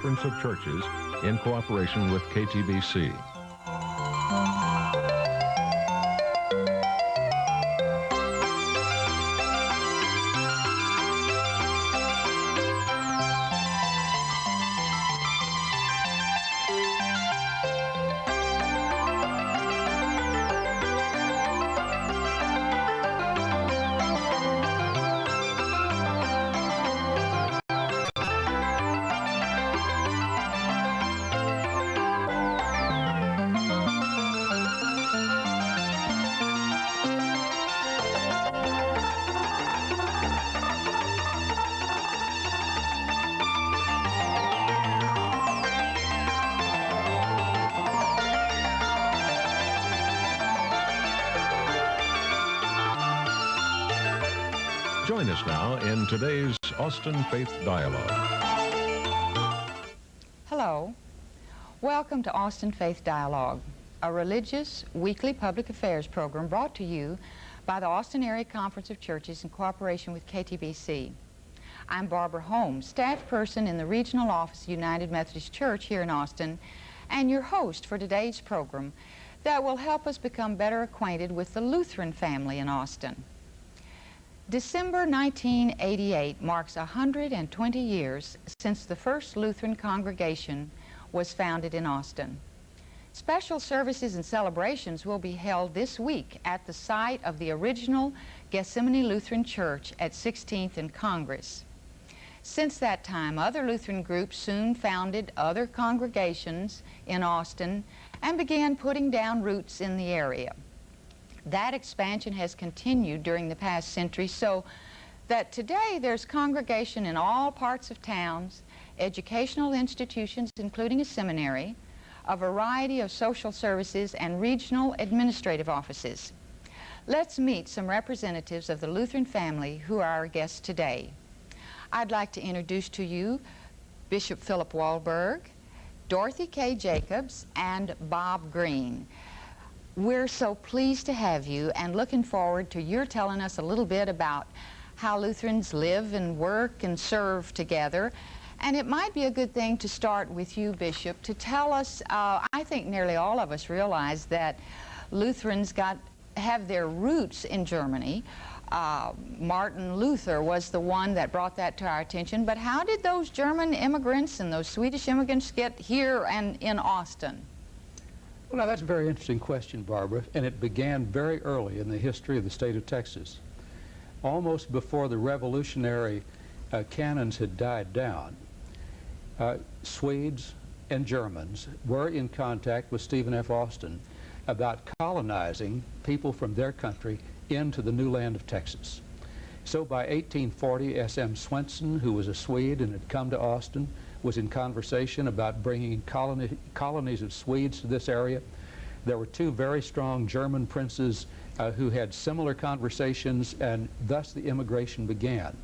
Conference of Churches in cooperation with KTBC. Join us now in today's Austin Faith Dialogue. Hello. Welcome to Austin Faith Dialogue, a religious weekly public affairs program brought to you by the Austin Area Conference of Churches in cooperation with KTBC. I'm Barbara Holmes, staff person in the Regional Office United Methodist Church here in Austin, and your host for today's program that will help us become better acquainted with the Lutheran family in Austin. December 1988 marks 120 years since the first Lutheran congregation was founded in Austin. Special services and celebrations will be held this week at the site of the original Gethsemane Lutheran Church at 16th and Congress. Since that time, other Lutheran groups soon founded other congregations in Austin and began putting down roots in the area. That expansion has continued during the past century, so that today there's congregation in all parts of towns, educational institutions, including a seminary, a variety of social services, and regional administrative offices. Let's meet some representatives of the Lutheran family who are our guests today. I'd like to introduce to you Bishop Philip Wahlberg, Dorothy K. Jacobs, and Bob Green. We're so pleased to have you and looking forward to your telling us a little bit about how Lutherans live and work and serve together. And it might be a good thing to start with you, Bishop, to tell us, I think nearly all of us realize that Lutherans have their roots in Germany. Martin Luther was the one that brought that to our attention, but how did those German immigrants and those Swedish immigrants get here and in Austin? Well, now that's a very interesting question, Barbara, and it began very early in the history of the state of Texas. Almost before the revolutionary canons had died down, Swedes and Germans were in contact with Stephen F. Austin about colonizing people from their country into the new land of Texas. So by 1840, S.M. Swenson, who was a Swede and had come to Austin, was in conversation about bringing colonies of Swedes to this area. There were two very strong German princes who had similar conversations, and thus the immigration began.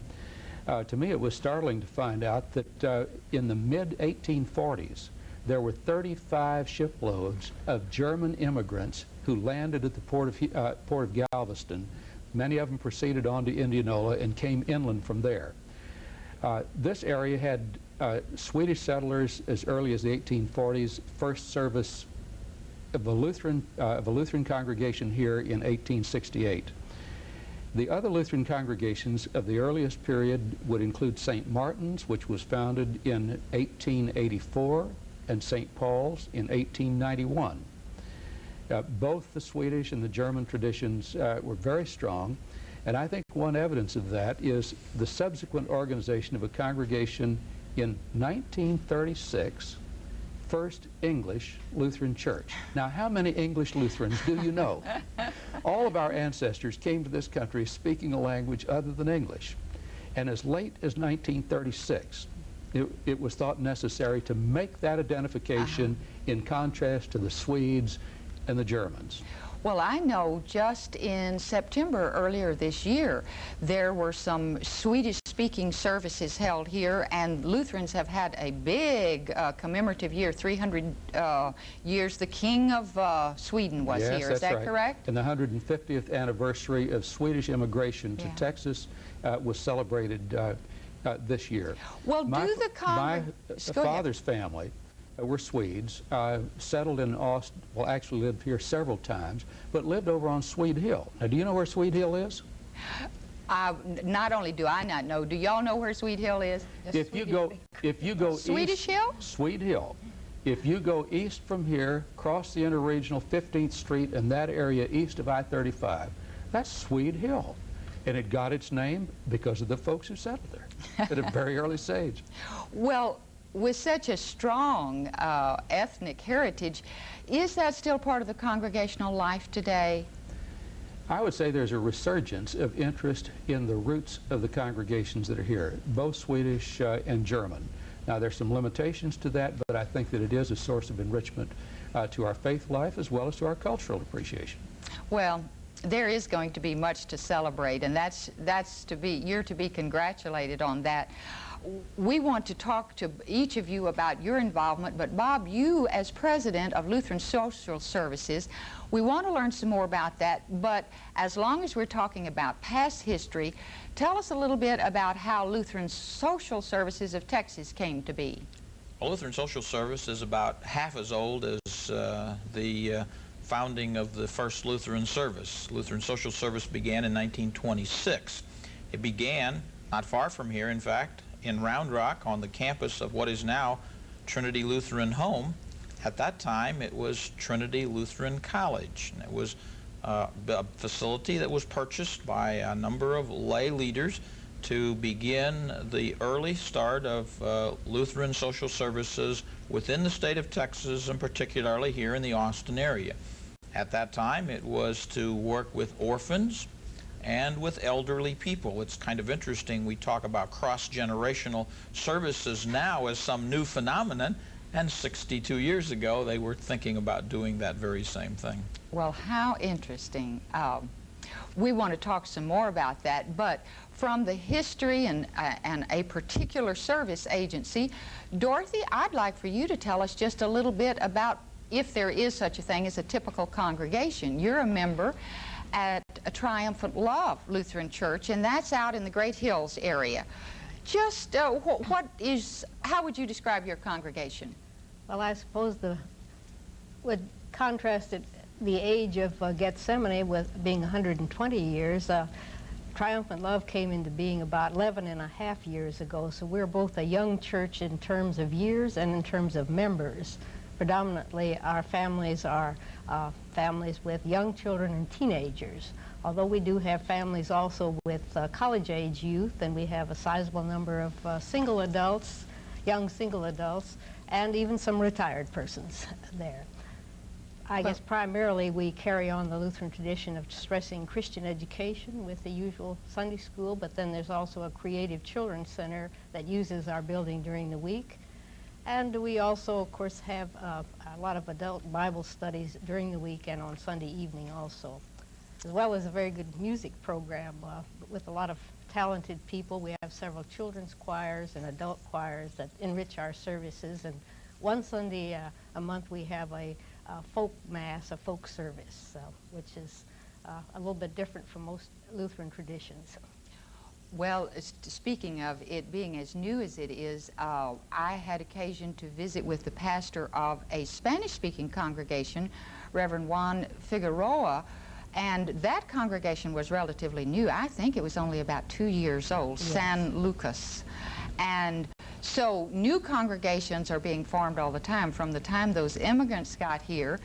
To me, it was startling to find out that in the mid-1840s, there were 35 shiploads of German immigrants who landed at the port of Galveston. Many of them proceeded on to Indianola and came inland from there. This area had Swedish settlers as early as the 1840s, first service of a Lutheran congregation here in 1868. The other Lutheran congregations of the earliest period would include St. Martin's, which was founded in 1884, and St. Paul's in 1891. Both the Swedish and the German traditions were very strong, and I think one evidence of that is the subsequent organization of a congregation in 1936, First English Lutheran Church. Now, how many English Lutherans do you know? All of our ancestors came to this country speaking a language other than English. And as late as 1936, it was thought necessary to make that identification in contrast to the Swedes and the Germans. Well, I know just in September earlier this year, there were some Swedish-speaking services held here, and Lutherans have had a big commemorative year, 300 years. The King of Sweden was here, is that right? Correct? And the 150th anniversary of Swedish immigration to Texas was celebrated this year. Well, My Go father's family were Swedes, settled in Austin, well, actually lived here several times, but lived over on Swede Hill. Now, do you know where Swede Hill is? Not only do I not know, do y'all know where Swede Hill is? If you go Swedish Hill? Swede Hill. If you go east from here, cross the interregional 15th Street and that area east of I-35, that's Swede Hill. And it got its name because of the folks who settled there at a very early stage. Well, with such a strong ethnic heritage, is that still part of the congregational life today? I would say there's a resurgence of interest in the roots of the congregations that are here, both Swedish and German. Now, there's some limitations to that, but I think that it is a source of enrichment to our faith life as well as to our cultural appreciation. Well, there is going to be much to celebrate, and you're to be congratulated on that. We want to talk to each of you about your involvement, but Bob, you as president of Lutheran Social Services, we want to learn some more about that, but as long as we're talking about past history, tell us a little bit about how Lutheran Social Services of Texas came to be. Well, Lutheran Social Service is about half as old as the founding of the first Lutheran service. Lutheran Social Service began in 1926. It began not far from here, in fact, in Round Rock on the campus of what is now Trinity Lutheran Home. At that time, it was Trinity Lutheran College. And it was a facility that was purchased by a number of lay leaders to begin the early start of Lutheran social services within the state of Texas, and particularly here in the Austin area. At that time, it was to work with orphans and with elderly people. It's kind of interesting, we talk about cross-generational services now as some new phenomenon, and 62 years ago they were thinking about doing that very same thing. Well, how interesting. We want to talk some more about that, but from the history and a particular service agency, Dorothy, I'd like for you to tell us just a little bit about if there is such a thing as a typical congregation. You're a member at a Triumphant Love Lutheran Church, and that's out in the Great Hills area. Just how would you describe your congregation? Well, I suppose would contrast the age of Gethsemane with being 120 years. Triumphant Love came into being about 11 and a half years ago, so we're both a young church in terms of years and in terms of members. Predominantly, our families are families with young children and teenagers, although we do have families also with college-age youth, and we have a sizable number of single adults, young single adults, and even some retired persons there. I guess primarily we carry on the Lutheran tradition of stressing Christian education with the usual Sunday school, but then there's also a creative children's center that uses our building during the week. And we also, of course, have a lot of adult Bible studies during the week and on Sunday evening also, as well as a very good music program with a lot of talented people. We have several children's choirs and adult choirs that enrich our services. And one Sunday a month we have a folk mass, a folk service, which is a little bit different from most Lutheran traditions. Well, speaking of it being as new as it is, I had occasion to visit with the pastor of a Spanish-speaking congregation, Reverend Juan Figueroa, and that congregation was relatively new. I think it was only about 2 years old, yes. San Lucas. And so new congregations are being formed all the time, from the time those immigrants got here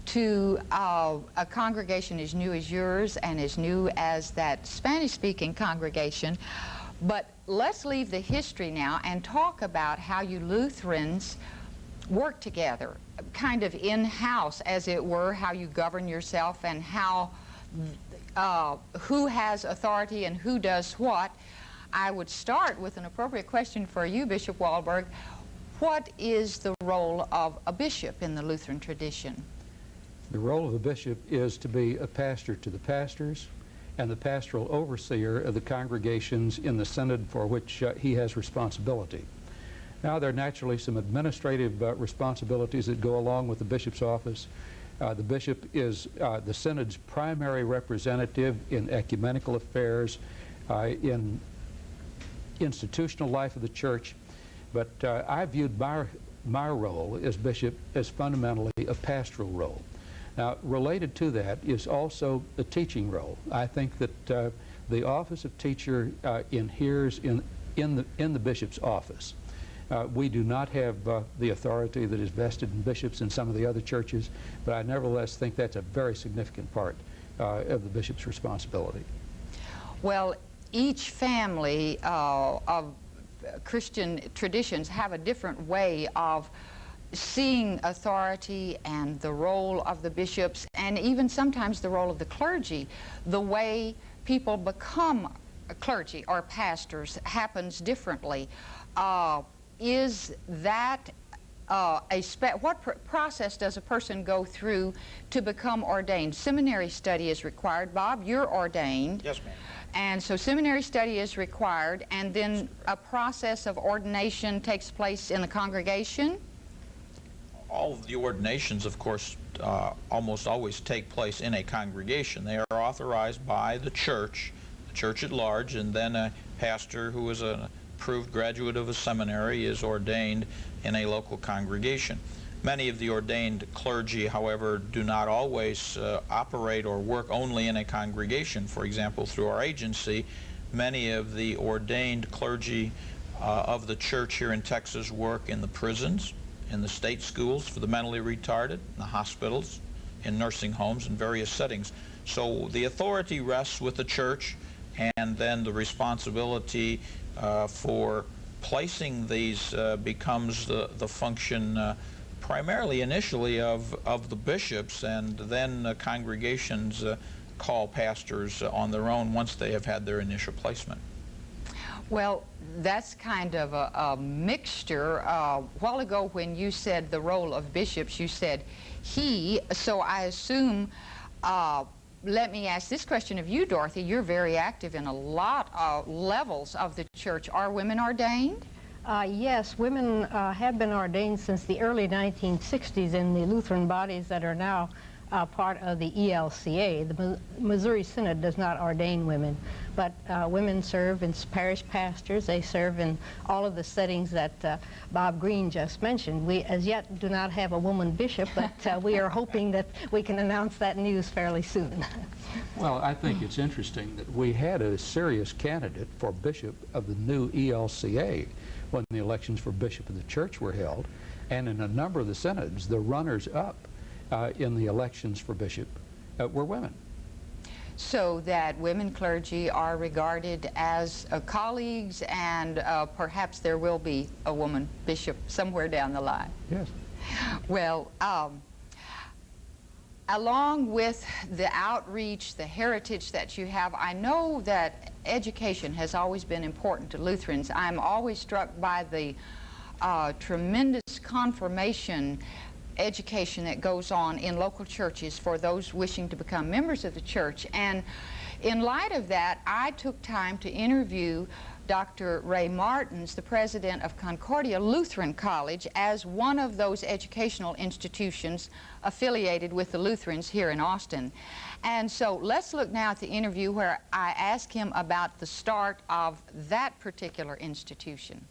to a congregation as new as yours and as new as that Spanish-speaking congregation. But let's leave the history now and talk about how you Lutherans work together, kind of in-house, as it were, how you govern yourself and how who has authority and who does what. I would start with an appropriate question for you, Bishop Wahlberg. What is the role of a bishop in the Lutheran tradition? The role of the bishop is to be a pastor to the pastors and the pastoral overseer of the congregations in the synod for which he has responsibility. Now, there are naturally some administrative responsibilities that go along with the bishop's office. The bishop is the synod's primary representative in ecumenical affairs, in institutional life of the church, but I viewed my role as bishop as fundamentally a pastoral role. Now, related to that is also the teaching role. I think that the office of teacher inheres in the bishop's office. We do not have the authority that is vested in bishops in some of the other churches, but I nevertheless think that's a very significant part of the bishop's responsibility. Well, each family of Christian traditions have a different way of seeing authority and the role of the bishops, and even sometimes the role of the clergy. The way people become clergy or pastors happens differently. Is that what process does a person go through to become ordained? Seminary study is required. Bob, you're ordained. Yes, ma'am. And so seminary study is required, and then a process of ordination takes place in the congregation? All of the ordinations, of course, almost always take place in a congregation. They are authorized by the church at large, and then a pastor who is an approved graduate of a seminary is ordained in a local congregation. Many of the ordained clergy, however, do not always operate or work only in a congregation. For example, through our agency, many of the ordained clergy of the church here in Texas work in the prisons, in the state schools for the mentally retarded, in the hospitals, in nursing homes, in various settings. So the authority rests with the church, and then the responsibility for placing these becomes the function primarily initially of the bishops, and then congregations call pastors on their own once they have had their initial placement. Well, that's kind of a mixture. A while ago when you said the role of bishops, you said he, so I assume, let me ask this question of you, Dorothy. You're very active in a lot of levels of the church. Are women ordained? Yes, women have been ordained since the early 1960s in the Lutheran bodies that are now part of the ELCA. The Missouri Synod does not ordain women, but women serve as parish pastors. They serve in all of the settings that Bob Green just mentioned. We as yet do not have a woman bishop, but we are hoping that we can announce that news fairly soon. Well, I think it's interesting that we had a serious candidate for bishop of the new ELCA when the elections for bishop of the church were held, and in a number of the synods, the runners-up in the elections for bishop were women. So that women clergy are regarded as colleagues, and perhaps there will be a woman bishop somewhere down the line. Yes. Well, along with the outreach, the heritage that you have, I know that education has always been important to Lutherans. I'm always struck by the tremendous confirmation education that goes on in local churches for those wishing to become members of the church. And in light of that, I took time to interview Dr. Ray Martins, the president of Concordia Lutheran College, as one of those educational institutions affiliated with the Lutherans here in Austin. And so let's look now at the interview where I asked him about the start of that particular institution.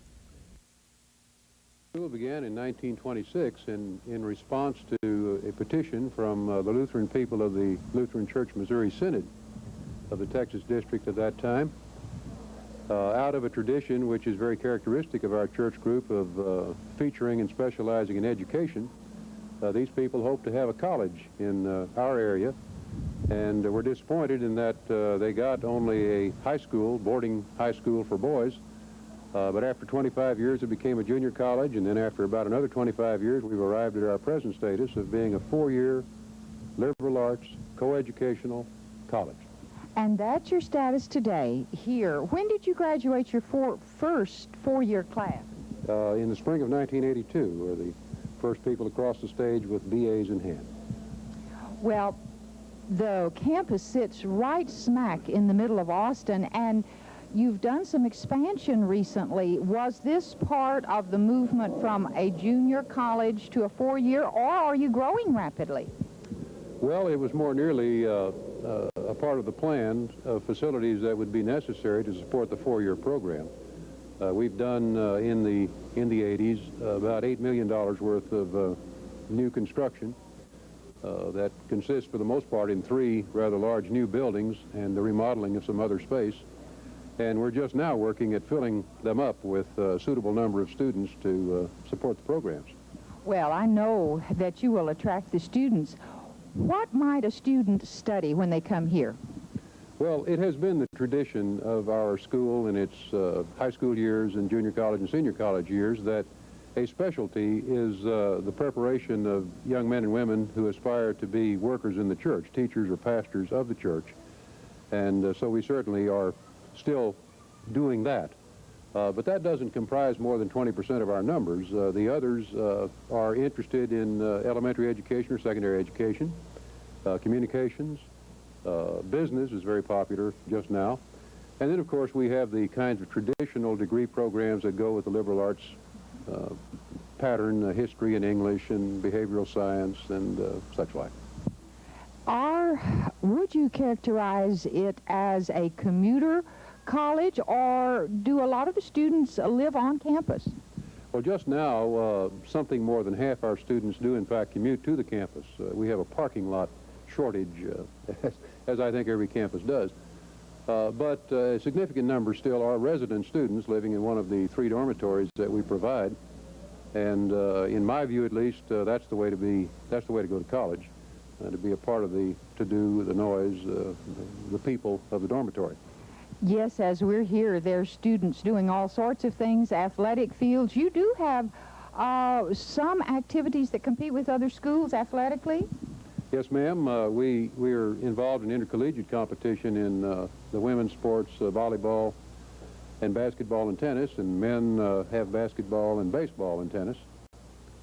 School began in 1926 in response to a petition from the Lutheran people of the Lutheran Church Missouri Synod of the Texas District at that time. Out of a tradition which is very characteristic of our church group of featuring and specializing in education, these people hoped to have a college in our area, and were disappointed in that they got only a high school, boarding high school for boys. But after 25 years, it became a junior college, and then after about another 25 years, we've arrived at our present status of being a 4-year liberal arts coeducational college. And that's your status today here. When did you graduate your first 4-year class? In the spring of 1982, were the first people across the stage with BAs in hand. Well, the campus sits right smack in the middle of Austin, and you've done some expansion recently. Was this part of the movement from a junior college to a 4-year, or are you growing rapidly? Well, it was more nearly a part of the plan of facilities that would be necessary to support the 4-year program. We've done in the 80s about $8 million worth of new construction that consists for the most part in 3 rather large new buildings and the remodeling of some other space. And we're just now working at filling them up with a suitable number of students to support the programs. Well, I know that you will attract the students. What might a student study when they come here? Well, it has been the tradition of our school in its high school years and junior college and senior college years that a specialty is the preparation of young men and women who aspire to be workers in the church, teachers or pastors of the church. And so we certainly are still doing that. But that doesn't comprise more than 20% of our numbers. The others are interested in elementary education or secondary education, communications, business is very popular just now. And then, of course, we have the kinds of traditional degree programs that go with the liberal arts pattern, history and English and behavioral science and such like. Would you characterize it as a commuter college, or do a lot of the students live on campus? Well, just now, something more than half our students do, in fact, commute to the campus. We have a parking lot shortage, as I think every campus does. But a significant number still are resident students living in one of the 3 dormitories that we provide. And in my view, at least, that's the way to go to college, to be a part of the to-do, the noise, the people of the dormitory. Yes, as we're here, there's students doing all sorts of things, athletic fields. You do have some activities that compete with other schools athletically? Yes, ma'am. We are involved in intercollegiate competition in the women's sports, volleyball and basketball and tennis, and men have basketball and baseball and tennis.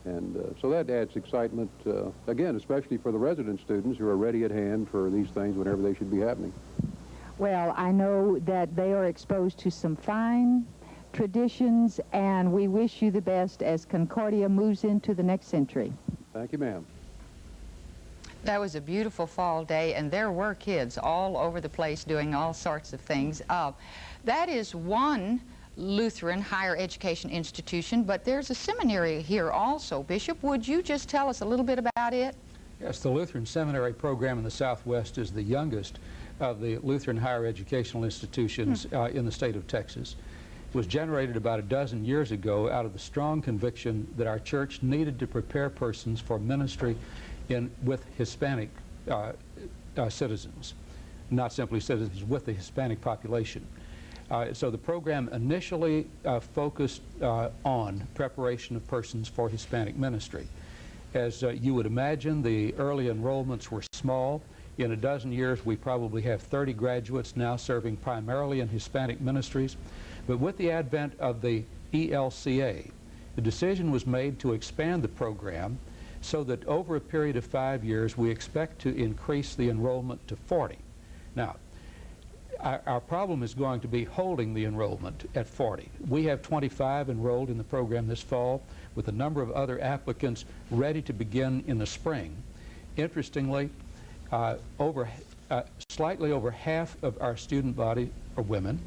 And so that adds excitement, again, especially for the resident students who are ready at hand for these things whenever they should be happening. Well, I know that they are exposed to some fine traditions, and we wish you the best as Concordia moves into the next century. Thank you, ma'am. That was a beautiful fall day, and there were kids all over the place doing all sorts of things. That is one Lutheran higher education institution, but there's a seminary here also. Bishop, would you just tell us a little bit about it? Yes, the Lutheran Seminary program in the Southwest is the youngest of the Lutheran higher educational institutions in the state of Texas. It was generated about a dozen years ago out of the strong conviction that our church needed to prepare persons for ministry with Hispanic citizens, not simply citizens, with the Hispanic population. So the program initially focused on preparation of persons for Hispanic ministry. As you would imagine, the early enrollments were small. In a dozen years, we probably have 30 graduates now serving primarily in Hispanic ministries. But with the advent of the ELCA, the decision was made to expand the program so that over a period of 5 years, we expect to increase the enrollment to 40. Now, our problem is going to be holding the enrollment at 40. We have 25 enrolled in the program this fall, with a number of other applicants ready to begin in the spring. Interestingly, slightly over half of our student body are women.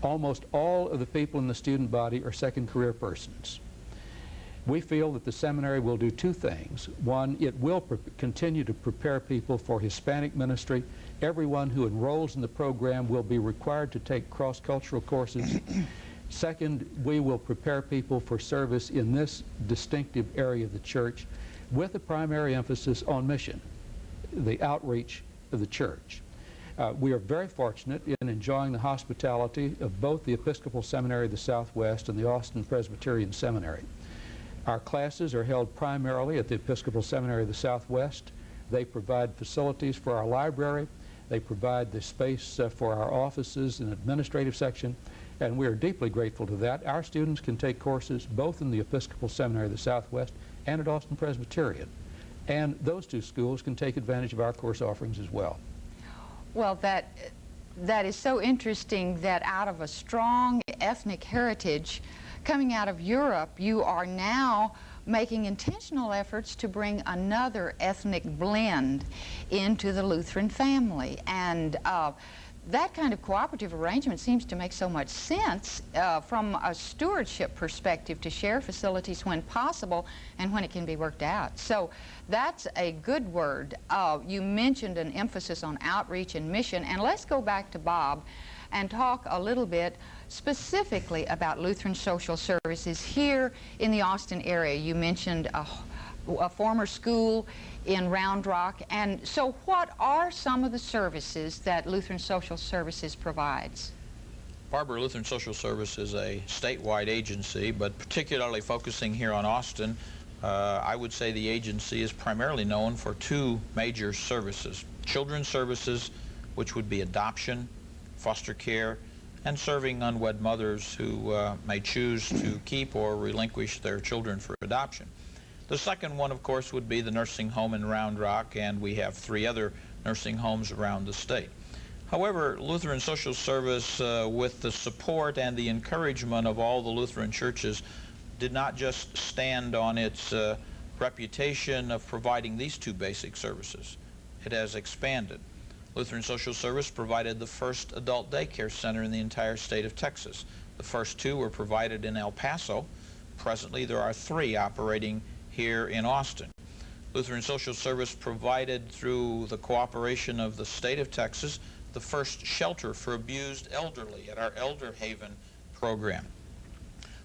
Almost all of the people in the student body are second career persons. We feel that the seminary will do 2 things. One, it will continue to prepare people for Hispanic ministry. Everyone who enrolls in the program will be required to take cross-cultural courses. Second, we will prepare people for service in this distinctive area of the church with a primary emphasis on mission, the outreach of the church. We are very fortunate in enjoying the hospitality of both the Episcopal Seminary of the Southwest and the Austin Presbyterian Seminary. Our classes are held primarily at the Episcopal Seminary of the Southwest. They provide facilities for our library. They provide the space for our offices and administrative section, and we are deeply grateful to that. Our students can take courses both in the Episcopal Seminary of the Southwest and at Austin Presbyterian. And those 2 schools can take advantage of our course offerings as well. Well, that is so interesting that out of a strong ethnic heritage coming out of Europe, you are now making intentional efforts to bring another ethnic blend into the Lutheran family. And that kind of cooperative arrangement seems to make so much sense from a stewardship perspective, to share facilities when possible and when it can be worked out. So that's a good word. You mentioned an emphasis on outreach and mission, and let's go back to Bob and talk a little bit specifically about Lutheran Social Services here in the Austin area. You mentioned a former school in Round Rock, and so what are some of the services that Lutheran Social Services provides? Barbara, Lutheran Social Service is a statewide agency, but particularly focusing here on Austin, I would say the agency is primarily known for two major services: children's services, which would be adoption, foster care, and serving unwed mothers who may choose to keep or relinquish their children for adoption. The second one, of course, would be the nursing home in Round Rock, and we have 3 other nursing homes around the state. However, Lutheran Social Service, with the support and the encouragement of all the Lutheran churches, did not just stand on its reputation of providing these 2 basic services. It has expanded. Lutheran Social Service provided the first adult daycare center in the entire state of Texas. The first 2 were provided in El Paso. Presently, there are 3 operating here in Austin. Lutheran Social Service provided, through the cooperation of the state of Texas, the first shelter for abused elderly at our Elder Haven program.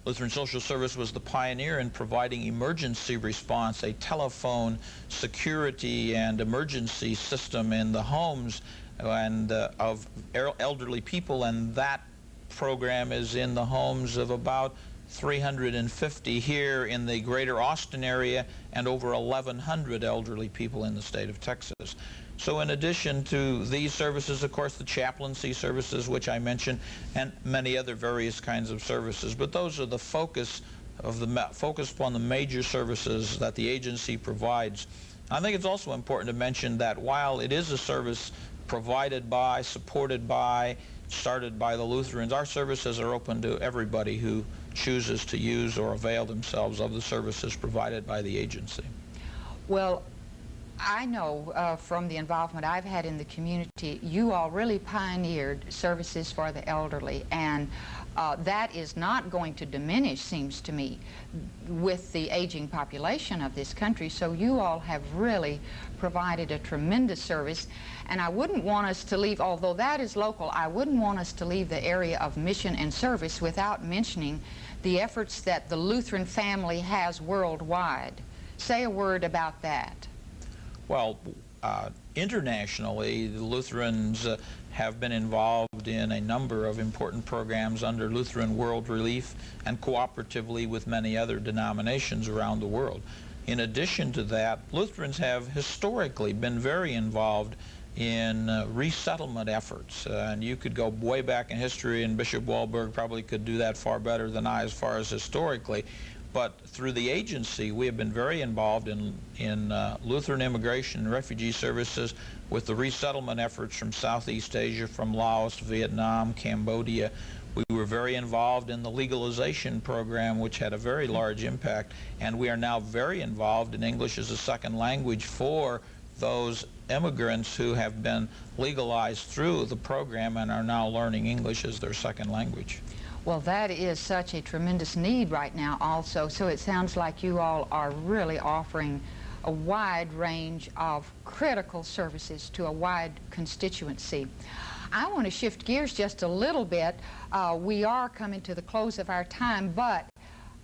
Lutheran Social Service was the pioneer in providing emergency response, a telephone security and emergency system in the homes and of elderly people, and that program is in the homes of about 350 here in the greater Austin area, and over 1,100 elderly people in the state of Texas. So in addition to these services, of course, the chaplaincy services, which I mentioned, and many other various kinds of services. But those are the focus upon the major services that the agency provides. I think it's also important to mention that while it is a service provided by, supported by, started by the Lutherans, our services are open to everybody who chooses to use or avail themselves of the services provided by the agency. Well, I know from the involvement I've had in the community, you all really pioneered services for the elderly, and that is not going to diminish, seems to me, with the aging population of this country. So you all have really provided a tremendous service, and I wouldn't want us to leave, although that is local, I wouldn't want us to leave the area of mission and service without mentioning the efforts that the Lutheran family has worldwide. Say a word about that. Well, internationally, the Lutherans have been involved in a number of important programs under Lutheran World Relief and cooperatively with many other denominations around the world. In addition to that, Lutherans have historically been very involved in resettlement efforts, and you could go way back in history, and Bishop Wahlberg probably could do that far better than I as far as historically. But through the agency, we have been very involved in Lutheran Immigration and Refugee Services with the resettlement efforts from Southeast Asia, from Laos, Vietnam, Cambodia. We were very involved in the legalization program, which had a very large impact, and we are now very involved in English as a second language for those immigrants who have been legalized through the program and are now learning English as their second language. Well, that is such a tremendous need right now also, so it sounds like you all are really offering a wide range of critical services to a wide constituency. I want to shift gears just a little bit. We are coming to the close of our time, but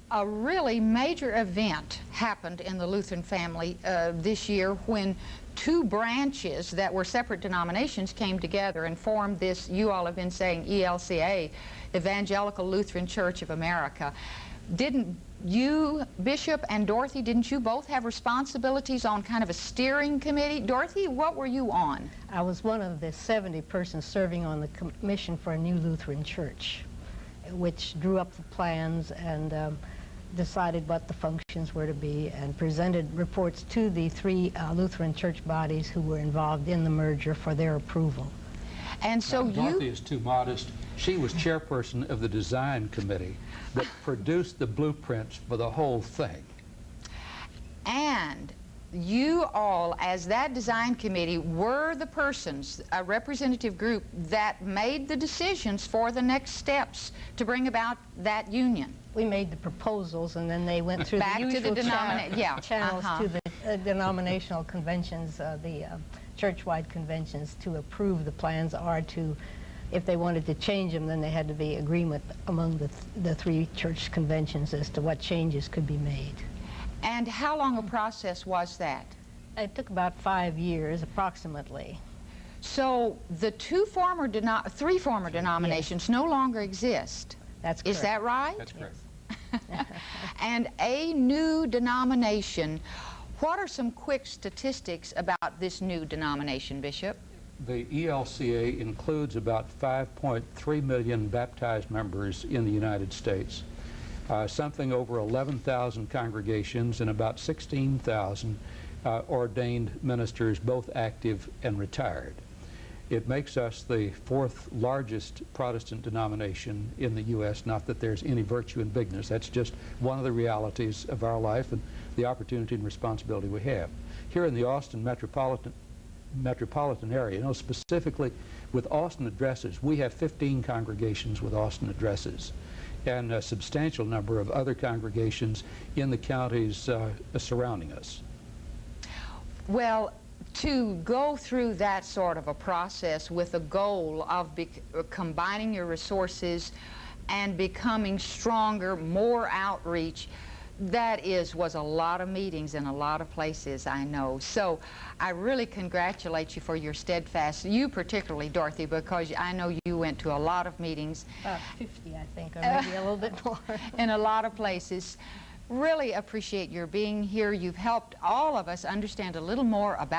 a really major event happened in the Lutheran family this year when 2 branches that were separate denominations came together and formed this, you all have been saying, ELCA, Evangelical Lutheran Church of America. Didn't you, Bishop, and Dorothy, didn't you both have responsibilities on kind of a steering committee? Dorothy, what were you on? I was one of the 70 persons serving on the Commission for a New Lutheran Church, which drew up the plans and decided what the functions were to be and presented reports to the 3 Lutheran church bodies who were involved in the merger for their approval. And so Dorothy is too modest. She was chairperson of the design committee that produced the blueprints for the whole thing. And you all, as that design committee, were the persons, a representative group, that made the decisions for the next steps to bring about that union. We made the proposals, and then they went through Back the to the usual channels Uh-huh. to the denominational conventions, the church-wide conventions, to approve the plans, or to, if they wanted to change them, then they had to be agreement among the three church conventions as to what changes could be made. And how long a process was that? It took about 5 years, approximately. So the three former denominations no longer exist. That's correct. Is that right? That's correct. And a new denomination. What are some quick statistics about this new denomination, Bishop? The ELCA includes about 5.3 million baptized members in the United States, something over 11,000 congregations, and about 16,000 ordained ministers, both active and retired. It makes us the fourth largest Protestant denomination in the U.S., not that there's any virtue in bigness. That's just one of the realities of our life and the opportunity and responsibility we have. Here in the Austin metropolitan area, you know, specifically with Austin addresses, we have 15 congregations with Austin addresses, and a substantial number of other congregations in the counties surrounding us. Well, to go through that sort of a process with a goal of combining your resources and becoming stronger, more outreach, that was a lot of meetings in a lot of places, I know. So I really congratulate you for your steadfast, you particularly, Dorothy, because I know you went to a lot of meetings. 50, I think, or maybe a little bit more. In a lot of places. Really appreciate your being here. You've helped all of us understand a little more about